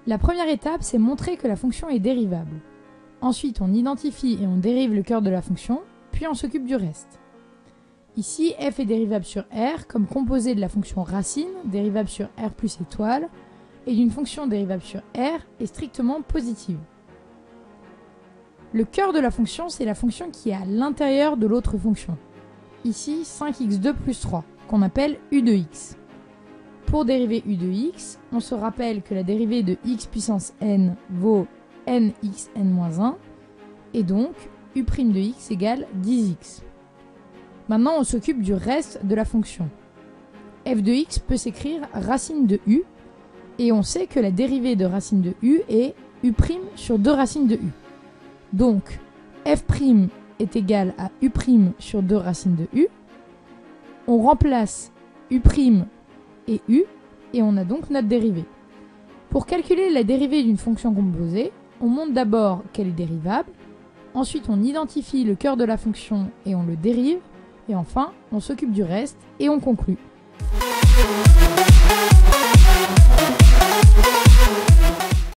La première étape, c'est montrer que la fonction est dérivable. Ensuite, on identifie et on dérive le cœur de la fonction, puis on s'occupe du reste. Ici, f est dérivable sur r comme composé de la fonction racine, dérivable sur r plus étoile, et d'une fonction dérivable sur r est strictement positive. Le cœur de la fonction, c'est la fonction qui est à l'intérieur de l'autre fonction. Ici, 5x2 plus 3, qu'on appelle u de x. Pour dériver u de x, on se rappelle que la dérivée de x puissance n vaut nxn-1, et donc u' de x égale 10x. Maintenant, on s'occupe du reste de la fonction. f de x peut s'écrire racine de u, et on sait que la dérivée de racine de u est u' sur 2 racines de u. Donc, f' est égal à u' sur 2 racines de u. On remplace u' et u, et on a donc notre dérivée. Pour calculer la dérivée d'une fonction composée, on montre d'abord qu'elle est dérivable, ensuite on identifie le cœur de la fonction et on le dérive, et enfin on s'occupe du reste et on conclut.